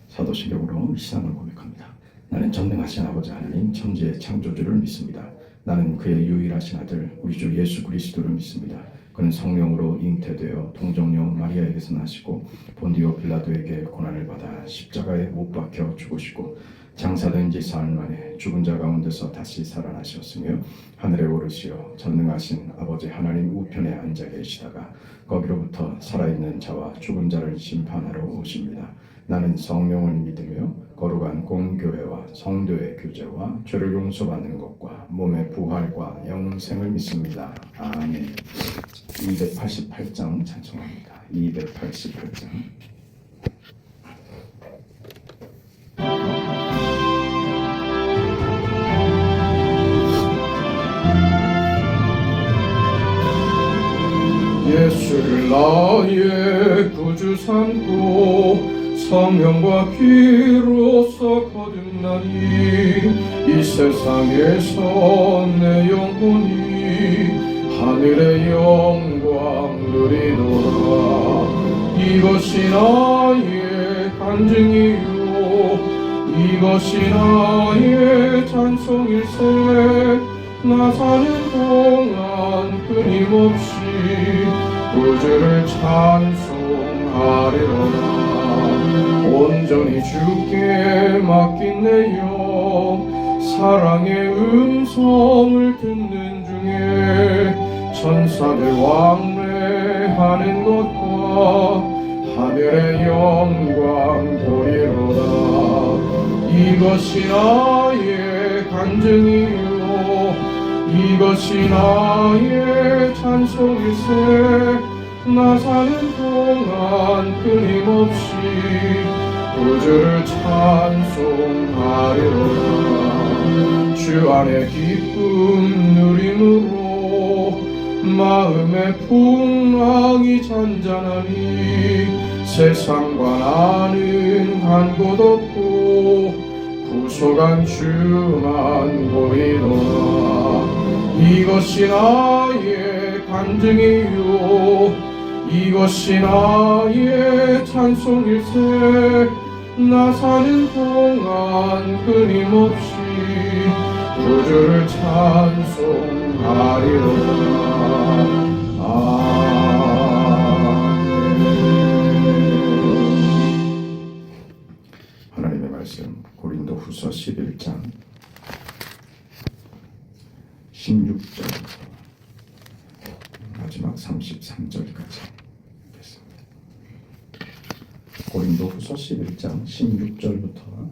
사도신경으로 신앙을 고백합니다. 나는 전능하신 아버지 하나님 천지의 창조주를 믿습니다. 나는 그의 유일하신 아들 우리 주 예수 그리스도를 믿습니다. 그는 성령으로 잉태되어 동정녀 마리아에게서 나시고 본디오 빌라도에게 고난을 받아 십자가에 못 박혀 죽으시고 장사된 지 사흘 만에 죽은 자 가운데서 다시 살아나셨으며 하늘에 오르시어 전능하신 아버지 하나님 우편에 앉아 계시다가 거기로부터 살아있는 자와 죽은 자를 심판하러 오십니다. 나는 성령을 믿으며 거룩한 공교회와 성도의 교제와 죄를 용서받는 것과 몸의 부활과 영생을 믿습니다. 아멘. 288장 찬송합니다. 288장. 예수를 나의 구주 삼고 성령과 피로서 거듭나니 이 세상에서 내 영혼이 하늘의 영광 누리노라. 이것이 나의 간증이요 이것이 나의 찬송일세. 나 사는 동안 끊임없이 구주를 찬송하리로다. 온전히 주께 맡긴 내 영 사랑의 음성을 듣는 중에 천사들 왕래하는 것과 하늘의 영광 보리로다. 이것이 나의 간증이요 이것이 나의 찬송일세. 나 사는 동안 끊임없이 구주를 찬송하리로다. 주 안에 기쁨 누림으로 마음의 풍랑이 잔잔하니 세상과 나는 간 곳 없고 구속한 주만 보이노라. 이것이 나의 간증이요 이것이 나의 찬송일세. 나 사는 동안 끊임없이 구주를 찬송하리로다. 아멘. 하나님의 말씀 고린도후서 11장 16절 마지막 33절까지 읽겠습니다. 고린도후서 11장 16절부터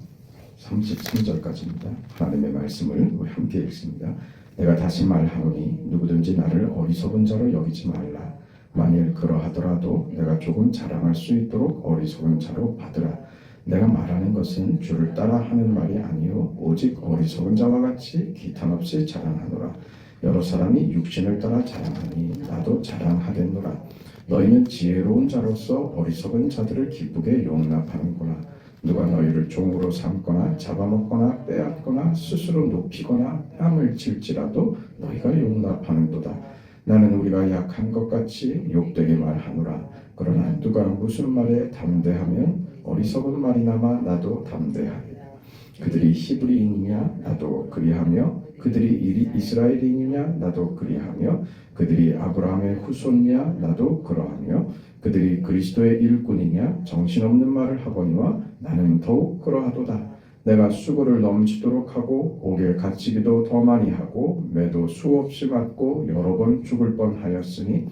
33절까지입니다. 하나님의 말씀을 우리 함께 읽습니다. 내가 다시 말하노니 누구든지 나를 어리석은 자로 여기지 말라. 만일 그러하더라도 내가 조금 자랑할 수 있도록 어리석은 자로 받으라. 내가 말하는 것은 주를 따라 하는 말이 아니요 오직 어리석은 자와 같이 기탄 없이 자랑하노라. 여러 사람이 육신을 따라 자랑하니 나도 자랑하겠노라. 너희는 지혜로운 자로서 어리석은 자들을 기쁘게 용납하는구나. 누가 너희를 종으로 삼거나 잡아먹거나 빼앗거나 스스로 높이거나 뺨을 칠지라도 너희가 용납하는도다. 나는 우리가 약한 것 같이 욕되게 말하노라. 그러나 누가 무슨 말에 담대하면 어리석은 말이나마 나도 담대하리라. 그들이 히브리인이냐 나도 그리하며 그들이 이스라엘인이냐 나도 그리하며 그들이 아브라함의 후손이냐 나도 그러하며 그들이 그리스도의 일꾼이냐 정신없는 말을 하거니와 나는 더욱 그러하도다. 내가 수고를 넘치도록 하고 옥에 갇히기도 더 많이 하고 매도 수없이 맞고 여러 번 죽을 뻔하였으니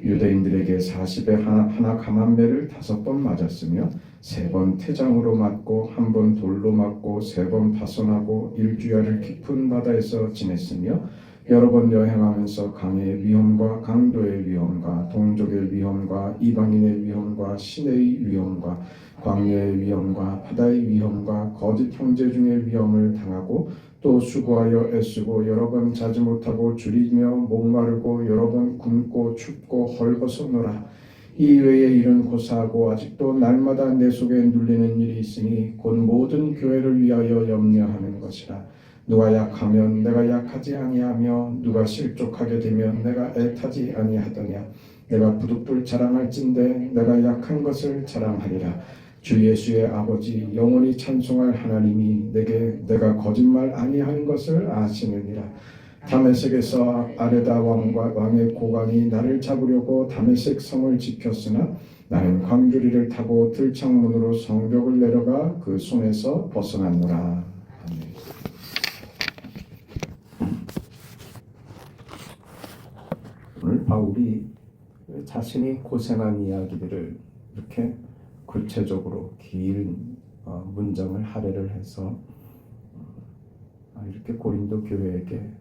유대인들에게 40에 하나 감한 매를 5번 맞았으며 3번 태장으로 맞고 1번 돌로 맞고 3번 파손하고 일주야를 깊은 바다에서 지냈으며 여러 번 여행하면서 강의 위험과 강도의 위험과 동족의 위험과 이방인의 위험과 시내의 위험과 광야의 위험과 바다의 위험과 거짓 형제 중의 위험을 당하고 또 수고하여 애쓰고 여러 번 자지 못하고 줄이며 목마르고 여러 번 굶고 춥고 헐벗었노라. 이 외의 일은 고사하고 아직도 날마다 내 속에 눌리는 일이 있으니 곧 모든 교회를 위하여 염려하는 것이라. 누가 약하면 내가 약하지 아니하며 누가 실족하게 되면 내가 애타지 아니하더냐. 내가 부득불 자랑할진대 내가 약한 것을 자랑하리라. 주 예수의 아버지 영원히 찬송할 하나님이 내가 거짓말 아니하는 것을 아시느니라. 다메섹에서 아레다 왕과 왕의 고관이 나를 잡으려고 다메섹 성을 지켰으나 나는 광주리를 타고 들창문으로 성벽을 내려가 그 손에서 벗어났노라. 아멘. 오늘 바울이 자신이 고생한 이야기들을 이렇게 구체적으로 긴 문장을 할애를 해서 이렇게 고린도 교회에게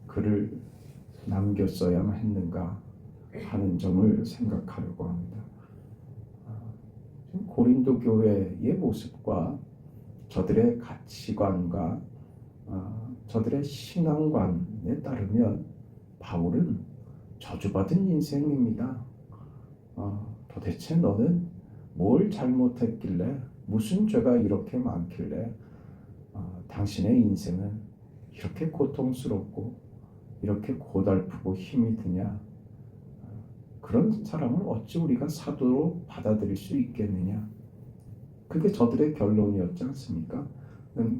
글을 남겼어야만 했는가 하는 점을 생각하려고 합니다. 고린도 교회의 모습과 저들의 가치관과 저들의 신앙관에 따르면 바울은 저주받은 인생입니다. 도대체 너는 뭘 잘못했길래, 무슨 죄가 이렇게 많길래 당신의 인생은 이렇게 고통스럽고 이렇게 고달프고 힘이 드냐? 그런 사람을 어찌 우리가 사도로 받아들일 수 있겠느냐? 그게 저들의 결론이었지 않습니까?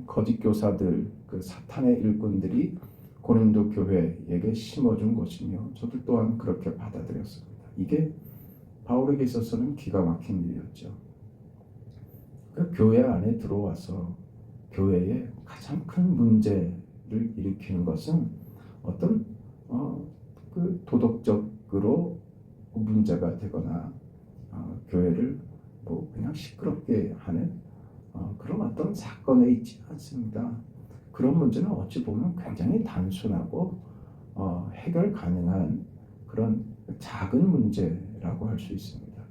거짓 교사들, 그 사탄의 일꾼들이 고린도 교회에게 심어준 것이며 저들 또한 그렇게 받아들였습니다. 이게 바울에게 있어서는 기가 막힌 일이었죠. 그 교회 안에 들어와서 교회에 가장 큰 문제를 일으키는 것은 어떤 그 도덕적으로 문제가 되거나 교회를 뭐 그냥 시끄럽게 하는 그런 어떤 사건에 있지 않습니다. 그런 문제는 어찌 보면 굉장히 단순하고 해결 가능한 그런 작은 문제라고 할 수 있습니다.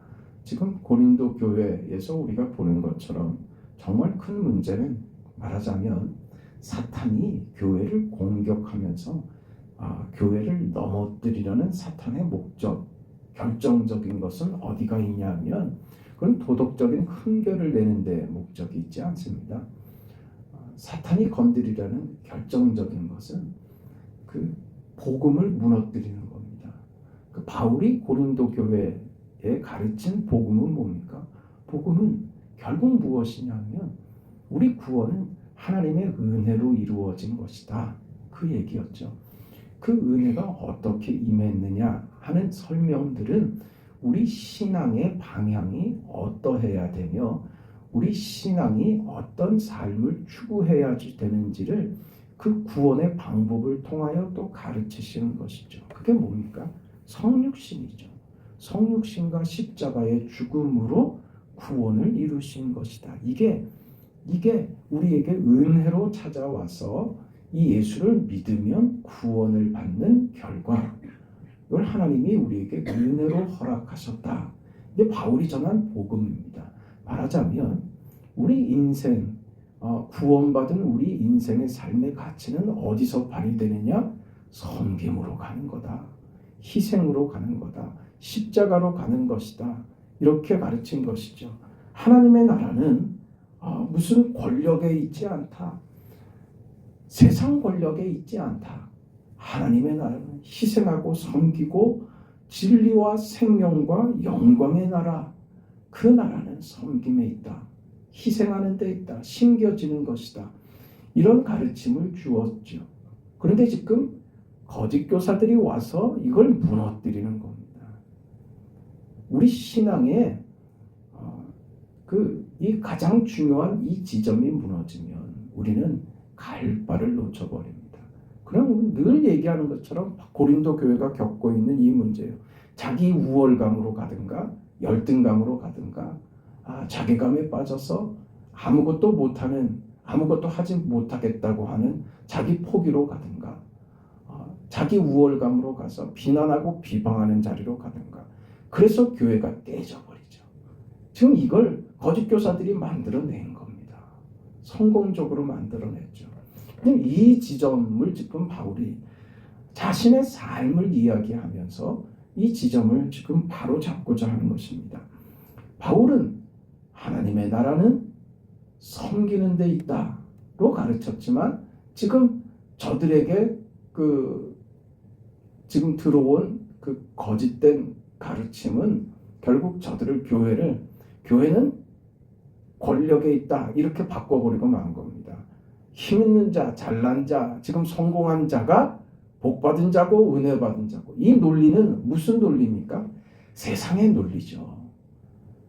지금 고린도 교회에서 우리가 보는 것처럼 정말 큰 문제는 말하자면 사탄이 교회를 공격하면서 교회를 넘어뜨리려는 사탄의 목적, 결정적인 것은 어디가 있냐면 그건 도덕적인 흠결을 내는 데 목적이 있지 않습니다. 사탄이 건드리려는 결정적인 것은 그 복음을 무너뜨리는 겁니다. 그 바울이 고린도 교회에 가르친 복음은 뭡니까? 복음은 결국 무엇이냐면 우리 구원은 하나님의 은혜로 이루어진 것이다. 그 얘기였죠. 그 은혜가 어떻게 임했느냐 하는 설명들은 우리 신앙의 방향이 어떠해야 되며 우리 신앙이 어떤 삶을 추구해야 되는지를 그 구원의 방법을 통하여 또 가르치시는 것이죠. 그게 뭡니까? 성육신이죠. 성육신과 십자가의 죽음으로 구원을 이루신 것이다. 이게 우리에게 은혜로 찾아와서 이 예수를 믿으면 구원을 받는 결과, 이걸 하나님이 우리에게 은혜로 허락하셨다. 이게 바울이 전한 복음입니다. 말하자면 우리 인생, 구원받은 우리 인생의 삶의 가치는 어디서 발휘되느냐? 섬김으로 가는 거다. 희생으로 가는 거다. 십자가로 가는 것이다. 이렇게 가르친 것이죠. 하나님의 나라는 무슨 권력에 있지 않다. 세상 권력에 있지 않다. 하나님의 나라는 희생하고 섬기고 진리와 생명과 영광의 나라, 그 나라는 섬김에 있다. 희생하는 데 있다. 심겨지는 것이다. 이런 가르침을 주었죠. 그런데 지금 거짓 교사들이 와서 이걸 무너뜨리는 겁니다. 우리 신앙의 이 가장 중요한 이 지점이 무너지면 우리는 갈 바를 놓쳐버립니다. 그럼 늘 얘기하는 것처럼 고린도 교회가 겪고 있는 이 문제예요. 자기 우월감으로 가든가 열등감으로 가든가 자괴감에 빠져서 아무것도 못하는, 아무것도 하지 못하겠다고 하는 자기 포기로 가든가 자기 우월감으로 가서 비난하고 비방하는 자리로 가든가, 그래서 교회가 깨져버리죠. 지금 이걸 거짓 교사들이 만들어낸 겁니다. 성공적으로 만들어냈죠. 이 지점을 지금 바울이 자신의 삶을 이야기하면서 이 지점을 지금 바로 잡고자 하는 것입니다. 바울은 하나님의 나라는 섬기는 데 있다로 가르쳤지만 지금 저들에게 지금 들어온 그 거짓된 가르침은 결국 저들을 교회는 권력에 있다 이렇게 바꿔버리고 만 겁니다. 힘 있는 자, 잘난 자, 지금 성공한 자가 복받은 자고 은혜 받은 자고, 이 논리는 무슨 논리입니까? 세상의 논리죠.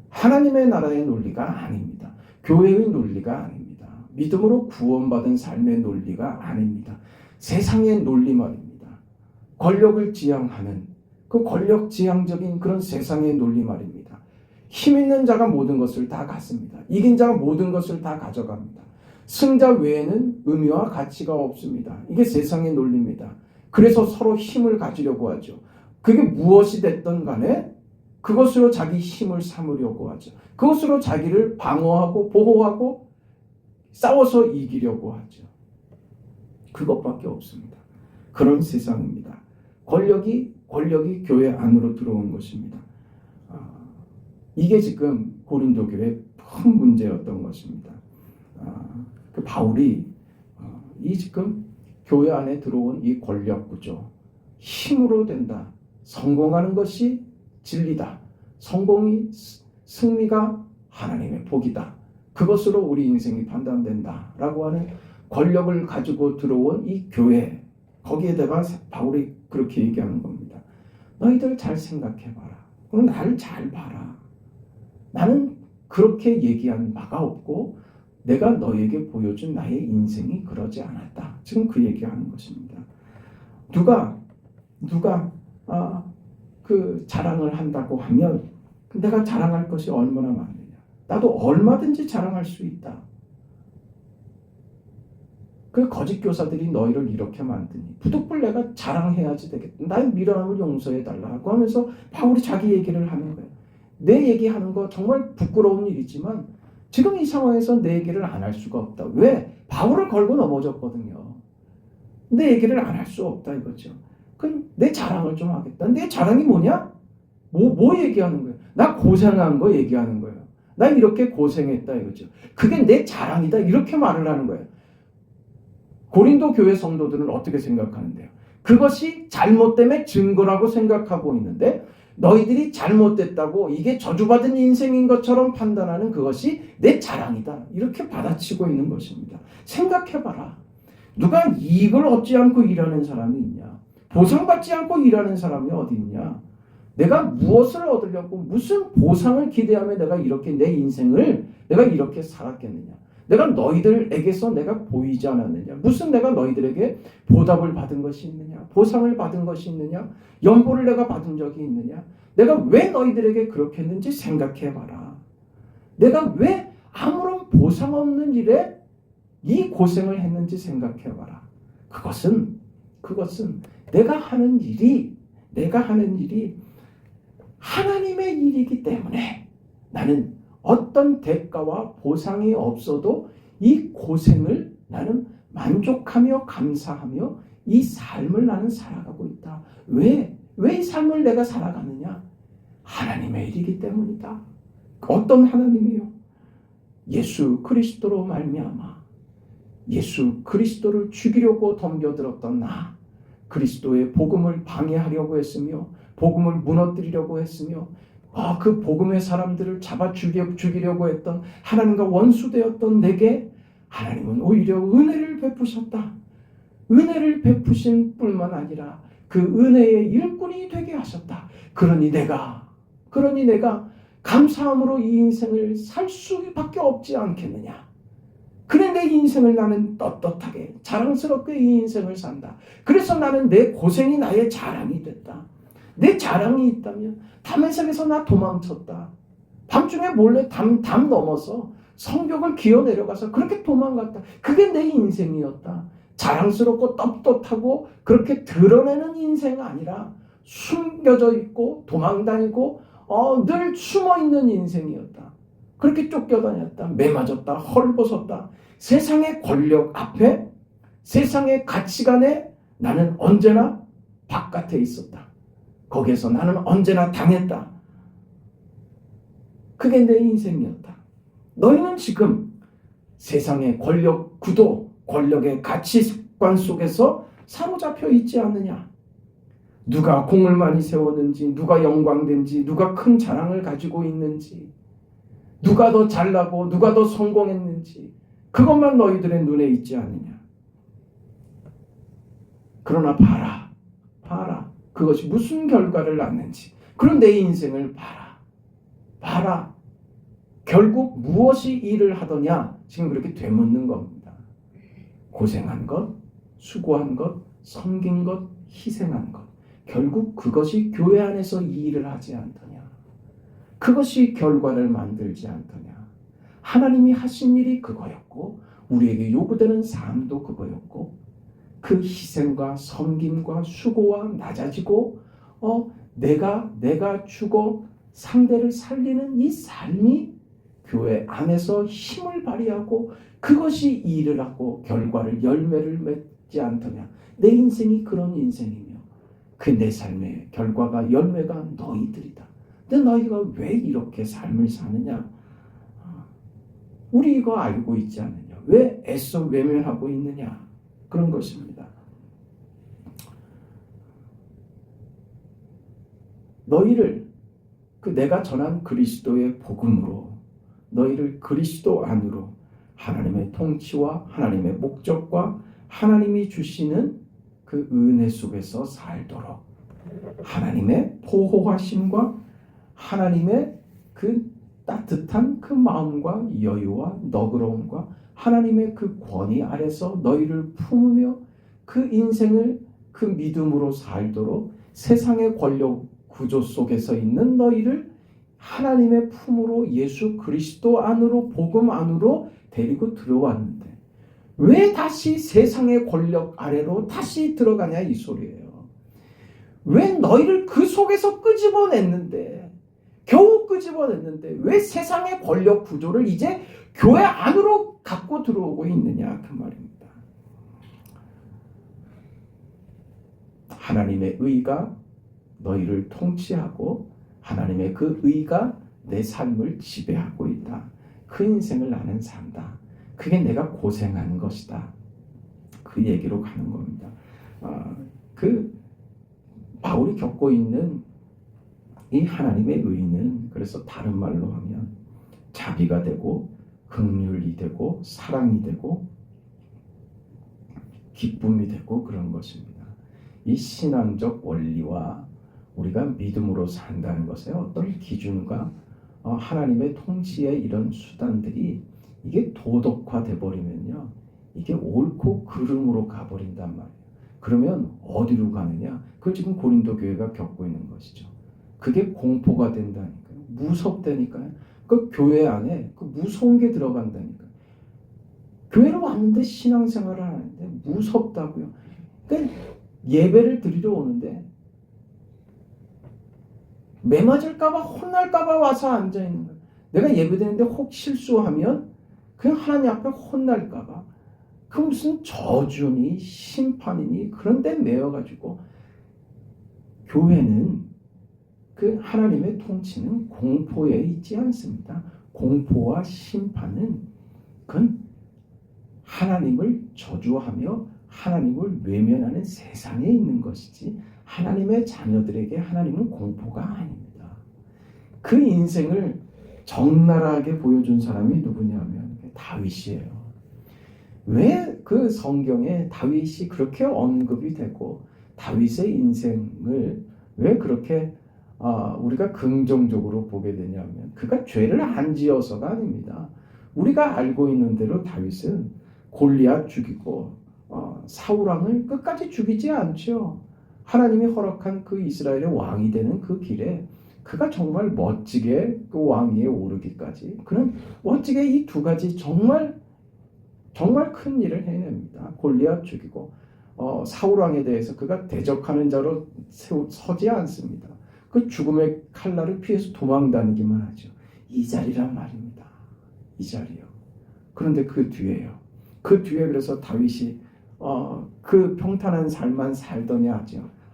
하나님의 나라의 논리가 아닙니다. 교회의 논리가 아닙니다. 믿음으로 구원받은 삶의 논리가 아닙니다. 세상의 논리 말입니다. 권력을 지향하는 그 권력 지향적인 그런 세상의 논리 말입니다. 힘 있는 자가 모든 것을 다 갖습니다. 이긴 자가 모든 것을 다 가져갑니다. 승자 외에는 의미와 가치가 없습니다. 이게 세상의 논리입니다. 그래서 서로 힘을 가지려고 하죠. 그게 무엇이 됐든 간에 그것으로 자기 힘을 삼으려고 하죠. 그것으로 자기를 방어하고 보호하고 싸워서 이기려고 하죠. 그것밖에 없습니다. 그런 세상입니다. 권력이 교회 안으로 들어온 것입니다. 이게 지금 고린도 교회의 큰 문제였던 것입니다. 그 바울이 이 지금 교회 안에 들어온 이 권력 구조, 힘으로 된다. 성공하는 것이 진리다. 성공이 승리가 하나님의 복이다. 그것으로 우리 인생이 판단된다. 라고 하는 권력을 가지고 들어온 이 교회, 거기에다가 바울이 그렇게 얘기하는 겁니다. 너희들 잘 생각해봐라. 그럼 나를 잘 봐라. 나는 그렇게 얘기한 바가 없고 내가 너에게 보여준 나의 인생이 그러지 않았다. 지금 그 얘기하는 것입니다. 누가 그 자랑을 한다고 하면 내가 자랑할 것이 얼마나 많느냐. 나도 얼마든지 자랑할 수 있다. 그 거짓 교사들이 너희를 이렇게 만드니 부득불 내가 자랑해야지 되겠다. 나의 미련함을 용서해달라고 하면서 바울이 자기 얘기를 하는 거예요. 내 얘기하는 거 정말 부끄러운 일이지만 지금 이 상황에서 내 얘기를 안 할 수가 없다. 왜? 바울을 걸고 넘어졌거든요. 내 얘기를 안 할 수 없다 이거죠. 그럼 내 자랑을 좀 하겠다. 내 자랑이 뭐냐? 뭐 얘기하는 거예요? 나 고생한 거 얘기하는 거예요. 나 이렇게 고생했다 이거죠. 그게 내 자랑이다 이렇게 말을 하는 거예요. 고린도 교회 성도들은 어떻게 생각하는데요? 그것이 잘못됨의 증거라고 생각하고 있는데 너희들이 잘못됐다고 이게 저주받은 인생인 것처럼 판단하는 그것이 내 자랑이다. 이렇게 받아치고 있는 것입니다. 생각해봐라. 누가 이익을 얻지 않고 일하는 사람이 있냐? 보상받지 않고 일하는 사람이 어디 있냐? 내가 무엇을 얻으려고 무슨 보상을 기대하며 내가 이렇게 내 인생을 내가 이렇게 살았겠느냐? 내가 너희들에게서 내가 보이지 않았느냐? 무슨 내가 너희들에게 보답을 받은 것이 있느냐? 보상을 받은 것이 있느냐? 연보를 내가 받은 적이 있느냐? 내가 왜 너희들에게 그렇게 했는지 생각해봐라. 내가 왜 아무런 보상 없는 일에 이 고생을 했는지 생각해봐라. 그것은 내가 하는 일이 하나님의 일이기 때문에 나는 어떤 대가와 보상이 없어도 이 고생을 나는 만족하며 감사하며 이 삶을 나는 살아가고 있다. 왜 이 삶을 내가 살아가느냐? 하나님의 일이기 때문이다. 어떤 하나님이요? 예수 그리스도로 말미암아 예수 그리스도를 죽이려고 덤벼들었던 나, 그리스도의 복음을 방해하려고 했으며 복음을 무너뜨리려고 했으며 그 복음의 사람들을 잡아 죽이려고 했던 하나님과 원수되었던 내게 하나님은 오히려 은혜를 베푸셨다. 은혜를 베푸신 뿐만 아니라 그 은혜의 일꾼이 되게 하셨다. 그러니 내가 감사함으로 이 인생을 살 수밖에 없지 않겠느냐. 그래 내 인생을 나는 떳떳하게 자랑스럽게 이 인생을 산다. 그래서 나는 내 고생이 나의 자랑이 됐다. 내 자랑이 있다면 담에색에서 나 도망쳤다. 밤중에 몰래 담 넘어서 성벽을 기어 내려가서 그렇게 도망갔다. 그게 내 인생이었다. 자랑스럽고 떳떳하고 그렇게 드러내는 인생이 아니라 숨겨져 있고 도망다니고 늘 숨어있는 인생이었다. 그렇게 쫓겨다녔다. 매맞았다. 헐벗었다. 세상의 권력 앞에 세상의 가치관에 나는 언제나 바깥에 있었다. 거기에서 나는 언제나 당했다. 그게 내 인생이었다. 너희는 지금 세상의 권력 구도, 권력의 가치관 속에서 사로잡혀 있지 않느냐? 누가 공을 많이 세웠는지, 누가 영광된지, 누가 큰 자랑을 가지고 있는지, 누가 더 잘나고 누가 더 성공했는지 그것만 너희들의 눈에 있지 않느냐. 그러나 봐라. 그것이 무슨 결과를 낳는지. 그런 내 인생을 봐라. 결국 무엇이 일을 하더냐. 지금 그렇게 되묻는 겁니다. 고생한 것, 수고한 것, 섬긴 것, 희생한 것. 결국 그것이 교회 안에서 이 일을 하지 않더냐. 그것이 결과를 만들지 않더냐. 하나님이 하신 일이 그거였고 우리에게 요구되는 삶도 그거였고 그 희생과 섬김과 수고와 낮아지고 내가 죽어 상대를 살리는 이 삶이 교회 안에서 힘을 발휘하고 그것이 일을 하고 결과를 열매를 맺지 않더냐. 내 인생이 그런 인생이며 그 내 삶의 결과가 열매가 너희들이다. 근데 너희가 왜 이렇게 삶을 사느냐? 우리 이거 알고 있지 않느냐? 왜 애써 외면하고 있느냐? 그런 것입니다. 너희를 내가 전한 그리스도의 복음으로 너희를 그리스도 안으로 하나님의 통치와 하나님의 목적과 하나님이 주시는 그 은혜 속에서 살도록 하나님의 보호하심과 하나님의 그 따뜻한 그 마음과 여유와 너그러움과 하나님의 그 권위 아래서 너희를 품으며 그 인생을 그 믿음으로 살도록 세상의 권력 구조 속에서 있는 너희를 하나님의 품으로 예수 그리스도 안으로 복음 안으로 데리고 들어왔는데 왜 다시 세상의 권력 아래로 다시 들어가냐 이 소리예요. 왜 너희를 그 속에서 끄집어냈는데 겨우 끄집어냈는데 왜 세상의 권력 구조를 이제 교회 안으로 갖고 들어오고 있느냐 그 말입니다. 하나님의 의가 너희를 통치하고 하나님의 그 의가 내 삶을 지배하고 있다. 그 인생을 나는 산다. 그게 내가 고생한 것이다. 그 얘기로 가는 겁니다. 그 바울이 겪고 있는 이 하나님의 의는 그래서 다른 말로 하면 자비가 되고 긍휼이 되고 사랑이 되고 기쁨이 되고 그런 것입니다. 이 신앙적 원리와 우리가 믿음으로 산다는 것에 어떤 기준과 하나님의 통치의 이런 수단들이 이게 도덕화돼 버리면요. 이게 옳고 그름으로 가버린단 말이에요. 그러면 어디로 가느냐? 그걸 지금 고린도 교회가 겪고 있는 것이죠. 그게 공포가 된다니까요. 무섭다니까요. 그 교회 안에 그 무서운 게 들어간다니까요. 교회로 왔는데 신앙생활을 하는데 무섭다고요. 그러니까 예배를 드리러 오는데 매 맞을까봐 혼날까봐 와서 앉아있는 거예요. 내가 예배드리는데 혹 실수하면 그냥 하나님 앞에 혼날까봐 그 무슨 저주니 심판이니 그런 데 매여가지고 교회는 그 하나님의 통치는 공포에 있지 않습니다. 공포와 심판은 그건 하나님을 저주하며 하나님을 외면하는 세상에 있는 것이지 하나님의 자녀들에게 하나님은 공포가 아닙니다. 그 인생을 적나라하게 보여준 사람이 누구냐면 다윗이에요. 왜 그 성경에 다윗이 그렇게 언급이 되고 다윗의 인생을 왜 그렇게 우리가 긍정적으로 보게 되냐면 그가 죄를 안 지어서가 아닙니다. 우리가 알고 있는 대로 다윗은 골리앗 죽이고 사울 왕을 끝까지 죽이지 않죠. 하나님이 허락한 그 이스라엘의 왕이 되는 그 길에 그가 정말 멋지게 그 왕위에 오르기까지 그는 멋지게 이 두 가지 정말 큰 일을 해냅니다. 골리앗 죽이고 사울 왕에 대해서 그가 대적하는 자로 서지 않습니다. 그 죽음의 칼날을 피해서 도망다니기만 하죠. 이 자리란 말입니다. 이 자리요. 그런데 그 뒤에요. 그 뒤에 그래서 다윗이 그 평탄한 삶만 살더냐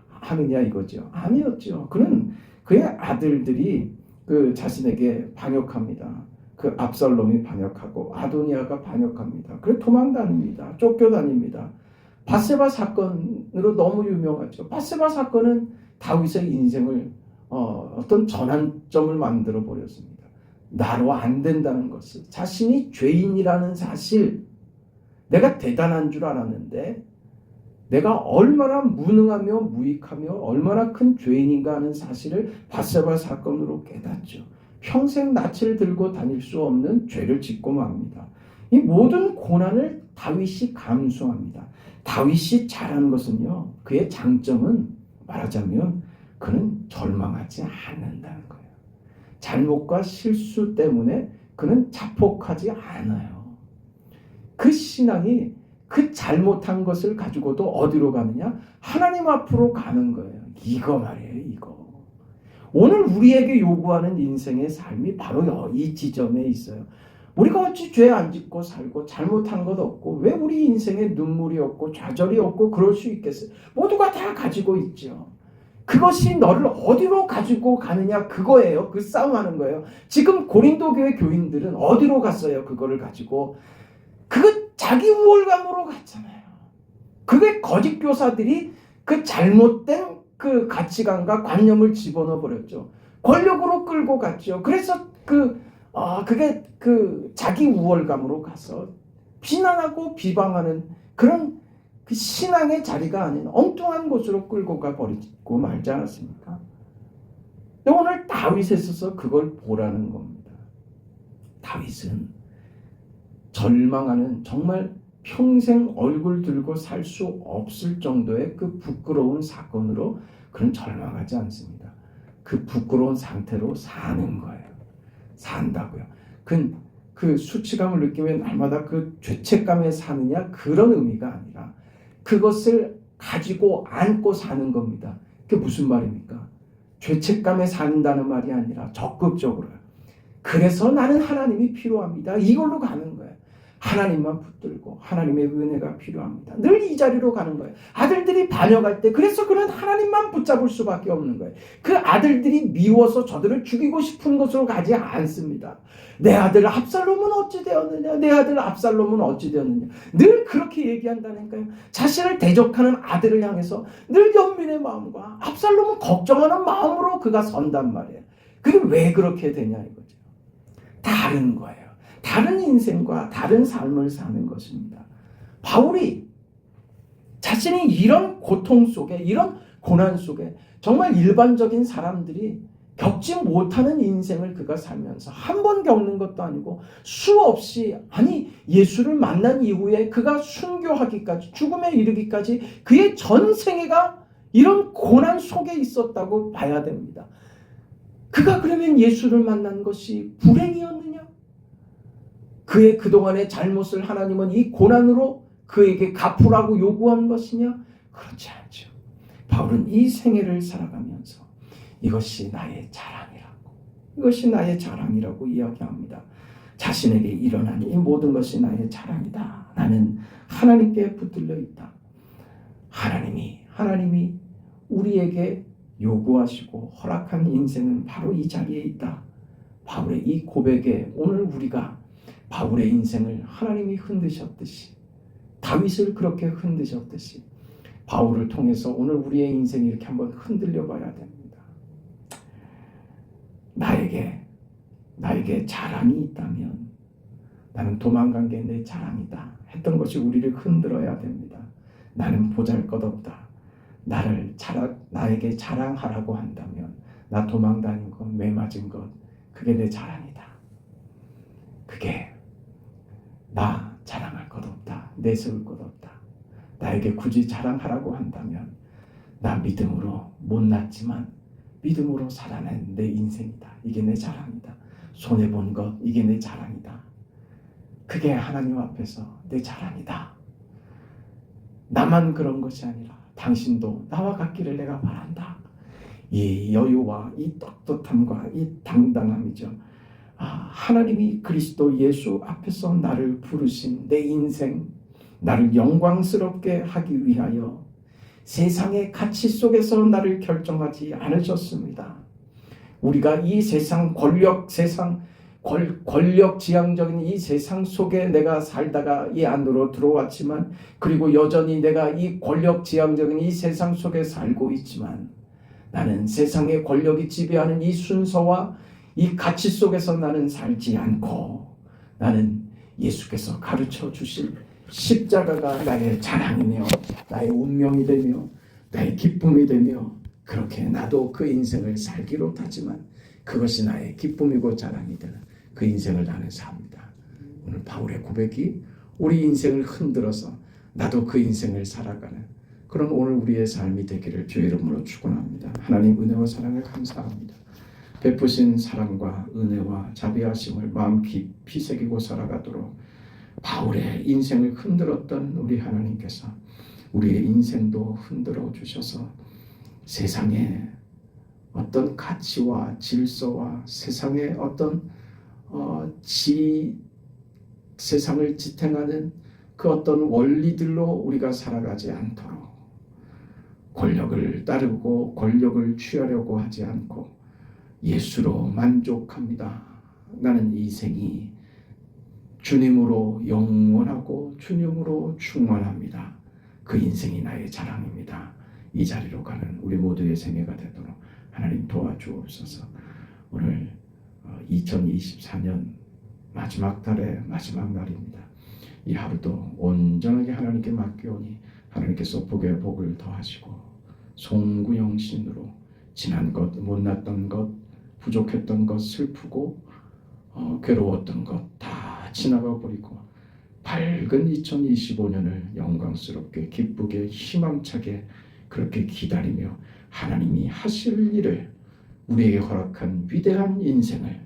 하느냐 이거죠. 아니었죠. 그는 그의 아들들이 그 자신에게 반역합니다. 그 압살롬이 반역하고 아도니아가 반역합니다. 그래 도망다닙니다. 쫓겨다닙니다. 밧세바 사건으로 너무 유명하죠. 밧세바 사건은 다윗의 인생을 어떤 전환점을 만들어 버렸습니다. 나로 안 된다는 것을, 자신이 죄인이라는 사실, 내가 대단한 줄 알았는데 내가 얼마나 무능하며 무익하며 얼마나 큰 죄인인가 하는 사실을 밧세바 사건으로 깨닫죠. 평생 낯을 들고 다닐 수 없는 죄를 짓고 맙니다. 이 모든 고난을 다윗이 감수합니다. 다윗이 잘한 것은요, 그의 장점은 말하자면 그는 절망하지 않는다는 거예요. 잘못과 실수 때문에 그는 자폭하지 않아요. 그 신앙이 그 잘못한 것을 가지고도 어디로 가느냐? 하나님 앞으로 가는 거예요. 이거 말이에요, 이거. 오늘 우리에게 요구하는 인생의 삶이 바로 이 지점에 있어요. 우리가 어찌 죄 안 짓고 살고 잘못한 것 없고 왜 우리 인생에 눈물이 없고 좌절이 없고 그럴 수 있겠어요? 모두가 다 가지고 있죠. 그것이 너를 어디로 가지고 가느냐, 그거예요. 그 싸움하는 거예요. 지금 고린도 교회 교인들은 어디로 갔어요? 그거를 가지고. 그거 자기 우월감으로 갔잖아요. 그게 거짓 교사들이 그 잘못된 그 가치관과 관념을 집어넣어 버렸죠. 권력으로 끌고 갔죠. 그래서 그게 그 자기 우월감으로 가서 비난하고 비방하는 그런 그 신앙의 자리가 아닌 엉뚱한 곳으로 끌고 가 버리고 말지 않았습니까? 오늘 다윗에 있어서 그걸 보라는 겁니다. 다윗은 절망하는, 정말 평생 얼굴 들고 살 수 없을 정도의 그 부끄러운 사건으로 그는 절망하지 않습니다. 그 부끄러운 상태로 사는 거예요. 산다고요. 그 수치감을 느끼며 날마다 그 죄책감에 사느냐, 그런 의미가 아니라 그것을 가지고 안고 사는 겁니다. 그게 무슨 말입니까? 죄책감에 산다는 말이 아니라 적극적으로요. 그래서 나는 하나님이 필요합니다. 이걸로 가는 거예요. 하나님만 붙들고 하나님의 은혜가 필요합니다. 늘 이 자리로 가는 거예요. 아들들이 반역할 때 그래서 그는 하나님만 붙잡을 수밖에 없는 거예요. 그 아들들이 미워서 저들을 죽이고 싶은 곳으로 가지 않습니다. 내 아들 압살롬은 어찌 되었느냐, 내 아들 압살롬은 어찌 되었느냐, 늘 그렇게 얘기한다니까요. 자신을 대적하는 아들을 향해서 늘 연민의 마음과 압살롬은 걱정하는 마음으로 그가 선단 말이에요. 그게 왜 그렇게 되냐 이거죠. 다른 거예요. 다른 인생과 다른 삶을 사는 것입니다. 바울이 자신이 이런 고통 속에, 이런 고난 속에 정말 일반적인 사람들이 겪지 못하는 인생을 그가 살면서 한 번 겪는 것도 아니고 수없이, 아니 예수를 만난 이후에 그가 순교하기까지, 죽음에 이르기까지 그의 전생애가 이런 고난 속에 있었다고 봐야 됩니다. 그가 그러면 예수를 만난 것이 불행이었느냐? 그의 그동안의 잘못을 하나님은 이 고난으로 그에게 갚으라고 요구한 것이냐? 그렇지 않죠. 바울은 이 생애를 살아가면서 이것이 나의 자랑이라고, 이것이 나의 자랑이라고 이야기합니다. 자신에게 일어난 이 모든 것이 나의 자랑이다. 나는 하나님께 붙들려 있다. 하나님이 우리에게 요구하시고 허락한 인생은 바로 이 자리에 있다. 바울의 이 고백에 오늘 우리가 바울의 인생을 하나님이 흔드셨듯이, 다윗을 그렇게 흔드셨듯이 바울을 통해서 오늘 우리의 인생이 이렇게 한번 흔들려 봐야 됩니다. 나에게 자랑이 있다면 나는 도망간 게 내 자랑이다 했던 것이 우리를 흔들어야 됩니다. 나는 보잘것없다. 나에게 자랑하라고 한다면 나 도망다닌 것, 매맞은 것, 그게 내 자랑이다. 그게 나 자랑할 것 없다. 내세울 것 없다. 나에게 굳이 자랑하라고 한다면 나 믿음으로 못났지만 믿음으로 살아낸 내 인생이다. 이게 내 자랑이다. 손해본 것, 이게 내 자랑이다. 그게 하나님 앞에서 내 자랑이다. 나만 그런 것이 아니라 당신도 나와 같기를 내가 바란다. 이 여유와 이 떳떳함과 이 당당함이죠. 하나님이 그리스도 예수 앞에서 나를 부르신 내 인생, 나를 영광스럽게 하기 위하여 세상의 가치 속에서 나를 결정하지 않으셨습니다. 우리가 이 세상 권력지향적인 이 세상 속에 내가 살다가 이 안으로 들어왔지만, 그리고 여전히 내가 이 권력지향적인 이 세상 속에 살고 있지만, 나는 세상의 권력이 지배하는 이 순서와 이 가치 속에서 나는 살지 않고 나는 예수께서 가르쳐 주신 십자가가 나의 자랑이며 나의 운명이 되며 나의 기쁨이 되며 그렇게 나도 그 인생을 살기로 하지만 그것이 나의 기쁨이고 자랑이 되는 그 인생을 나는 삽니다. 오늘 바울의 고백이 우리 인생을 흔들어서 나도 그 인생을 살아가는 그런 오늘 우리의 삶이 되기를 주의 이름으로 축원합니다. 하나님 은혜와 사랑을 감사합니다. 베푸신 사랑과 은혜와 자비하심을 마음 깊이 새기고 살아가도록 바울의 인생을 흔들었던 우리 하나님께서 우리의 인생도 흔들어 주셔서 세상에 어떤 가치와 질서와 세상의 어떤 세상을 지탱하는 그 어떤 원리들로 우리가 살아가지 않도록 권력을 따르고 권력을 취하려고 하지 않고 예수로 만족합니다. 나는 이 생이 주님으로 영원하고 주님으로 충만합니다. 그 인생이 나의 자랑입니다. 이 자리로 가는 우리 모두의 생애가 되도록 하나님 도와주옵소서. 오늘 2024년 마지막 달의 마지막 날입니다. 이 하루도 온전하게 하나님께 맡기오니 하나님께서 복에 복을 더하시고 송구영신으로 지난 것, 못났던 것, 부족했던 것, 슬프고 괴로웠던 것 다 지나가 버리고 밝은 2025년을 영광스럽게 기쁘게 희망차게 그렇게 기다리며 하나님이 하실 일을 우리에게 허락한 위대한 인생을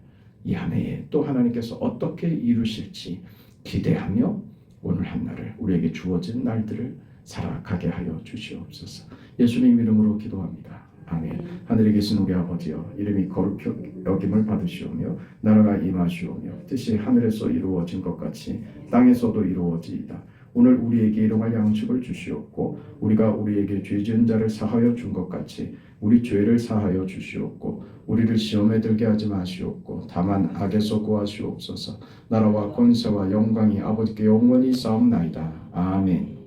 이 한 해에 또 하나님께서 어떻게 이루실지 기대하며 오늘 한 날을 우리에게 주어진 날들을 살아가게 하여 주시옵소서. 예수님 이름으로 기도합니다. 아멘. 하늘에 계신 우리 아버지여, 이름이 거룩히 여김을 받으시오며 나라가 임하시오며 뜻이 하늘에서 이루어진 것 같이 땅에서도 이루어지이다. 오늘 우리에게 일용할 양식을 주시옵고 우리가 우리에게 죄 지은 자를 사하여 준 것 같이 우리 죄를 사하여 주시옵고 우리를 시험에 들게 하지 마시옵고 다만 악에서 구하시옵소서. 나라와 권세와 영광이 아버지께 영원히 싸움나이다. 아멘.